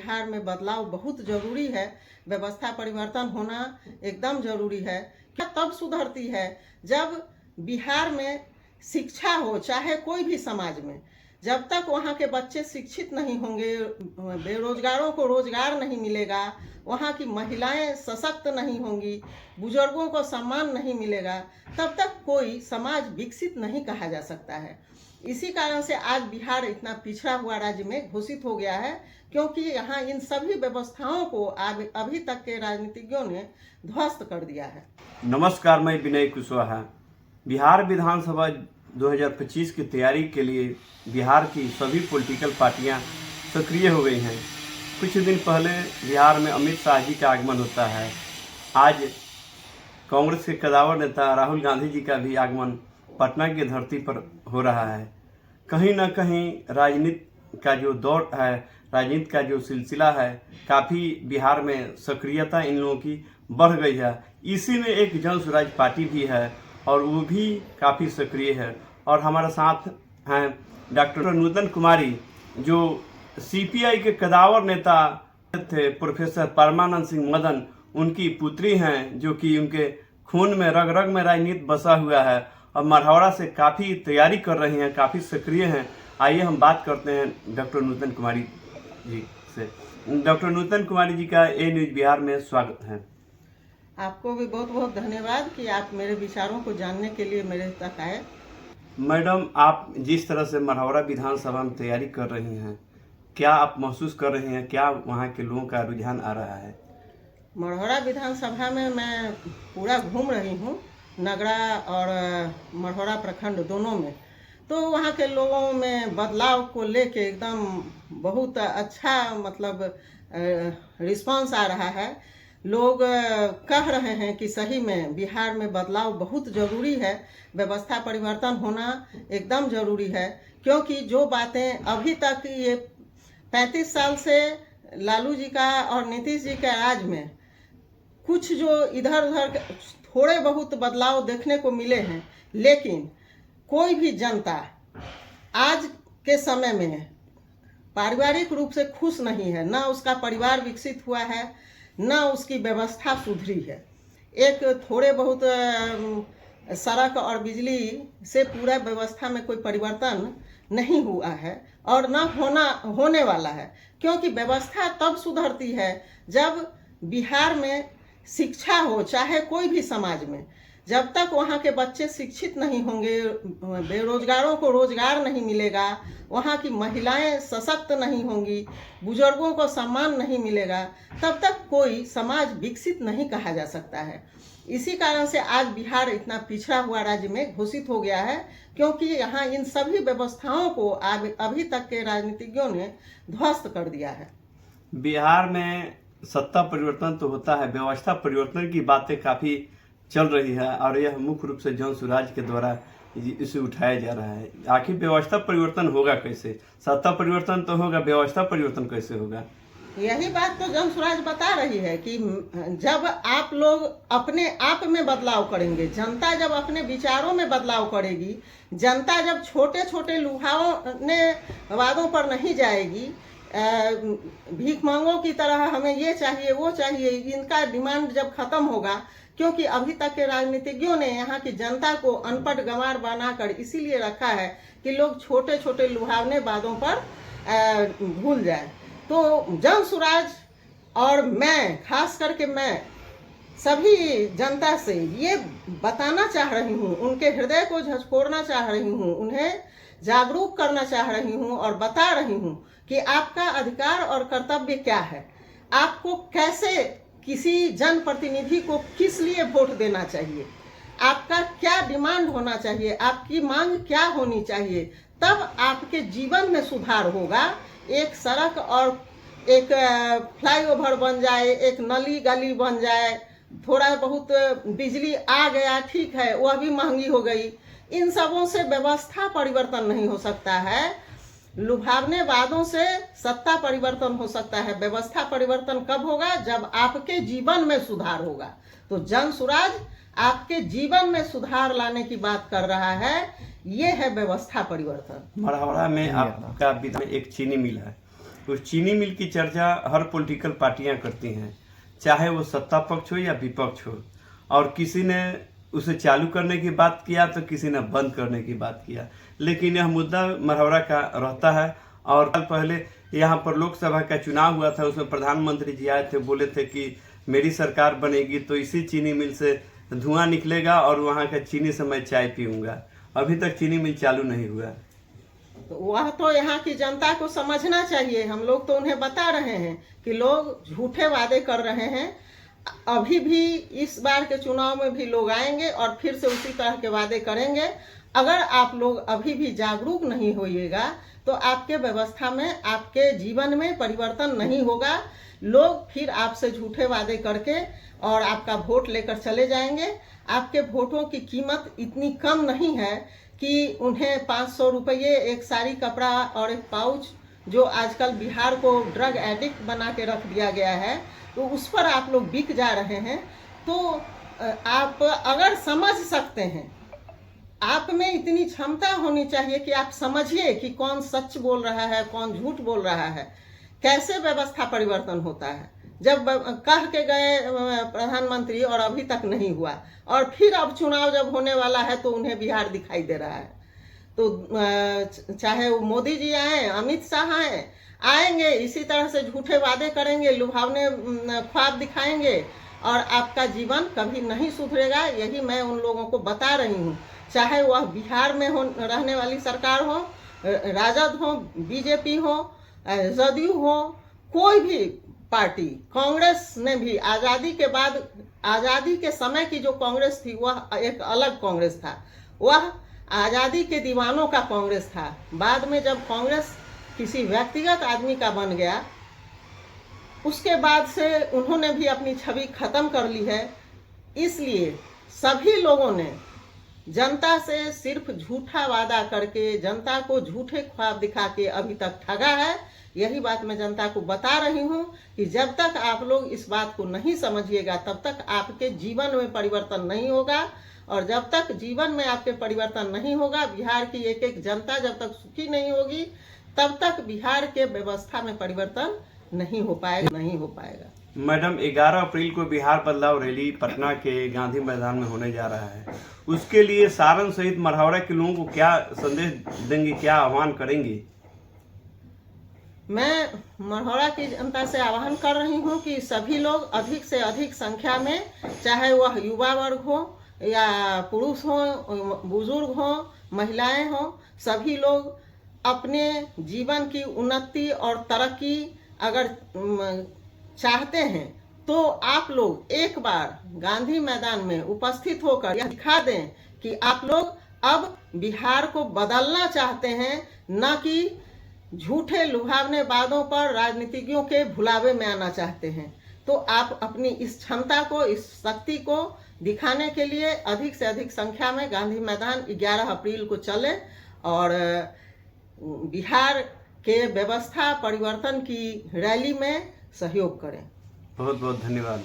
बिहार में बदलाव बहुत जरूरी है। व्यवस्था परिवर्तन होना एकदम जरूरी है। क्या तब सुधरती है जब बिहार में शिक्षा हो, चाहे कोई भी समाज में। जब तक वहाँ के बच्चे शिक्षित नहीं होंगे, बेरोजगारों को रोजगार नहीं मिलेगा, वहाँ की महिलाएं सशक्त नहीं होंगी, बुजुर्गों को सम्मान नहीं मिलेगा, तब तक कोई समाज विकसित नहीं कहा जा सकता है। इसी कारण से आज बिहार इतना पिछड़ा हुआ राज्य में घोषित हो गया है, क्योंकि यहाँ इन सभी व्यवस्थाओं को अभी तक के राजनीतिज्ञों ने ध्वस्त कर दिया है। नमस्कार, मैं विनय कुशवाहा। बिहार विधानसभा 2025 की तैयारी के लिए बिहार की सभी पॉलिटिकल पार्टियां सक्रिय हो गई हैं। कुछ दिन पहले बिहार में अमित शाह जी का आगमन होता है। आज कांग्रेस के कदावर नेता राहुल गांधी जी का भी आगमन पटना की धरती पर हो रहा है। कहीं ना कहीं राजनीति का जो दौर है, राजनीति का जो सिलसिला है, काफ़ी बिहार में सक्रियता इन लोगों की बढ़ गई है। इसी में एक जन स्वराज पार्टी भी है और वो भी काफ़ी सक्रिय है। और हमारे साथ हैं डॉक्टर नूतन कुमारी, जो सीपीआई के कदावर नेता थे, प्रोफेसर परमानंद सिंह मदन उनकी पुत्री हैं, जो कि उनके खून में रग रग में राजनीति बसा हुआ है और मढ़ौरा से काफ़ी तैयारी कर रही हैं, काफ़ी सक्रिय हैं। आइए हम बात करते हैं डॉक्टर नूतन कुमारी जी से। डॉक्टर नूतन कुमारी जी का ए न्यूज बिहार में स्वागत है। आपको भी बहुत बहुत धन्यवाद कि आप मेरे विचारों को जानने के लिए मेरे तक आए। मैडम, आप जिस तरह से मढ़ौरा विधानसभा में तैयारी कर रही हैं, क्या आप महसूस कर रहे हैं, क्या वहाँ के लोगों का रुझान आ रहा है? मढ़ौरा विधानसभा में मैं पूरा घूम रही हूँ, नगरा और मढ़ौरा प्रखंड दोनों में। तो वहाँ के लोगों में बदलाव को लेके एकदम बहुत अच्छा रिस्पांस आ रहा है। लोग कह रहे हैं कि सही में बिहार में बदलाव बहुत ज़रूरी है। व्यवस्था परिवर्तन होना एकदम ज़रूरी है, क्योंकि जो बातें अभी तक ये 35 साल से लालू जी का और नीतीश जी के राज में कुछ जो इधर उधर थोड़े बहुत बदलाव देखने को मिले हैं, लेकिन कोई भी जनता आज के समय में पारिवारिक रूप से खुश नहीं है। ना उसका परिवार विकसित हुआ है, ना उसकी व्यवस्था सुधरी है। एक थोड़े बहुत सड़क और बिजली से पूरा व्यवस्था में कोई परिवर्तन नहीं हुआ है और न होने वाला है, क्योंकि व्यवस्था तब सुधरती है जब बिहार में शिक्षा हो, चाहे कोई भी समाज में। जब तक वहाँ के बच्चे शिक्षित नहीं होंगे, बेरोजगारों को रोजगार नहीं मिलेगा, वहाँ की महिलाएं सशक्त नहीं होंगी, बुजुर्गों को सम्मान नहीं मिलेगा, तब तक कोई समाज विकसित नहीं कहा जा सकता है। इसी कारण से आज बिहार इतना पिछड़ा हुआ राज्य में घोषित हो गया है, क्योंकि यहाँ इन सभी व्यवस्थाओं को अभी तक के राजनीतिज्ञों ने ध्वस्त कर दिया है। बिहार में सत्ता परिवर्तन तो होता है, व्यवस्था परिवर्तन की बातें काफ़ी चल रही है और यह मुख्य रूप से जन स्वराज के द्वारा इसे उठाया जा रहा है। आखिर व्यवस्था परिवर्तन होगा कैसे? सत्ता परिवर्तन तो होगा, व्यवस्था परिवर्तन कैसे होगा? यही बात तो जन स्वराज बता रही है कि जब आप लोग अपने आप में बदलाव करेंगे, जनता जब अपने विचारों में बदलाव करेगी, जनता जब छोटे छोटे लुभावने वादों पर नहीं जाएगी, भीख मांगों की तरह हमें ये चाहिए वो चाहिए, इनका डिमांड जब खत्म होगा, क्योंकि अभी तक के राजनीतिज्ञों ने यहाँ की जनता को अनपढ़ गंवार बनाकर इसीलिए रखा है कि लोग छोटे छोटे लुभावने वादों पर भूल जाए। तो जन स्वराज और मैं, खास करके मैं सभी जनता से ये बताना चाह रही हूँ, उनके हृदय को झकझोरना चाह रही हूँ, उन्हें जागरूक करना चाह रही हूँ और बता रही हूँ कि आपका अधिकार और कर्तव्य क्या है। आपको कैसे किसी जनप्रतिनिधि को किस लिए वोट देना चाहिए, आपका क्या डिमांड होना चाहिए, आपकी मांग क्या होनी चाहिए, तब आपके जीवन में सुधार होगा। एक सड़क और एक फ्लाईओवर बन जाए, एक नली गली बन जाए, थोड़ा बहुत बिजली आ गया, ठीक है, वह भी महंगी हो गई, इन सबों से व्यवस्था परिवर्तन नहीं हो सकता है। लुभावने वादों से सत्ता परिवर्तन हो सकता है। व्यवस्था परिवर्तन कब होगा? जब आपके जीवन में सुधार होगा। तो जन स्वराज आपके जीवन में सुधार लाने की बात कर रहा है, ये है व्यवस्था परिवर्तन। मढ़ौरा में आपका एक चीनी मिल है, उस चीनी मिल की चर्चा हर पॉलिटिकल पार्टियां करती हैं, चाहे वो सत्ता पक्ष हो या विपक्ष हो। और किसी ने उसे चालू करने की बात किया तो किसी ने बंद करने की बात किया, लेकिन यह मुद्दा मरहौरा का रहता है। और कल पहले यहाँ पर लोकसभा का चुनाव हुआ था, उसमें प्रधानमंत्री जी आए थे, बोले थे कि मेरी सरकार बनेगी तो इसी चीनी मिल से धुआं निकलेगा और वहाँ का चीनी से मैं चाय पीऊँगा। अभी तक चीनी मिल चालू नहीं हुआ। तो वह तो यहाँ की जनता को समझना चाहिए। हम लोग तो उन्हें बता रहे हैं कि लोग झूठे वादे कर रहे हैं। अभी भी इस बार के चुनाव में भी लोग आएंगे और फिर से उसी तरह के वादे करेंगे। अगर आप लोग अभी भी जागरूक नहीं होइएगा तो आपके व्यवस्था में, आपके जीवन में परिवर्तन नहीं होगा। लोग फिर आपसे झूठे वादे करके और आपका वोट लेकर चले जाएंगे। आपके वोटों की कीमत इतनी कम नहीं है कि उन्हें 500 रुपये एक साड़ी कपड़ा और एक पाउच, जो आजकल बिहार को ड्रग एडिक्ट बना के रख दिया गया है, तो उस पर आप लोग बिक जा रहे हैं। तो आप अगर समझ सकते हैं, आप में इतनी क्षमता होनी चाहिए कि आप समझिए कि कौन सच बोल रहा है, कौन झूठ बोल रहा है, कैसे व्यवस्था परिवर्तन होता है। जब कह के गए प्रधानमंत्री और अभी तक नहीं हुआ, और फिर अब चुनाव जब होने वाला है तो उन्हें बिहार दिखाई दे रहा है। तो चाहे वो मोदी जी आए, अमित शाह आएंगे, इसी तरह से झूठे वादे करेंगे, लुभावने ख्वाब दिखाएंगे और आपका जीवन कभी नहीं सुधरेगा। यही मैं उन लोगों को बता रही हूँ। चाहे वह बिहार में हो रहने वाली सरकार हो, राजद हो, बीजेपी हो, जदयू हो, कोई भी पार्टी, कांग्रेस ने भी आज़ादी के बाद, आज़ादी के समय की जो कांग्रेस थी वह एक अलग कांग्रेस था। वह आज़ादी के दीवानों का कांग्रेस था। बाद में जब कांग्रेस किसी व्यक्तिगत आदमी का बन गया, उसके बाद से उन्होंने भी अपनी छवि खत्म कर ली है। इसलिए सभी लोगों ने जनता से सिर्फ झूठा वादा करके, जनता को झूठे ख्वाब दिखा के अभी तक ठगा है। यही बात मैं जनता को बता रही हूँ कि जब तक आप लोग इस बात को नहीं समझिएगा तब तक आपके जीवन में परिवर्तन नहीं होगा। और जब तक जीवन में आपके परिवर्तन नहीं होगा, बिहार की एक एक जनता जब तक सुखी नहीं होगी, तब तक बिहार के व्यवस्था में परिवर्तन नहीं हो पाएगा। मैडम, 11 अप्रैल को बिहार बदलाव रैली पटना के गांधी मैदान में होने जा रहा है। उसके लिए सारण सहित मरहौरा के लोगों को क्या संदेश देंगे, क्या आह्वान करेंगे? मैं मरहौरा की जनता से आह्वान कर रही हूँ कि सभी लोग अधिक से अधिक संख्या में, चाहे वह युवा वर्ग हो या पुरुष हो, बुजुर्ग हो, महिलाएं हो, सभी लोग अपने जीवन की उन्नति और तरक्की अगर चाहते हैं तो आप लोग एक बार गांधी मैदान में उपस्थित होकर यह दिखा दें कि आप लोग अब बिहार को बदलना चाहते हैं, न कि झूठे लुभावने वादों पर राजनीतिज्ञों के भुलावे में आना चाहते हैं। तो आप अपनी इस क्षमता को, इस शक्ति को दिखाने के लिए अधिक से अधिक संख्या में गांधी मैदान 11 अप्रैल को चलें और बिहार के व्यवस्था परिवर्तन की रैली में सहयोग करें। बहुत बहुत धन्यवाद।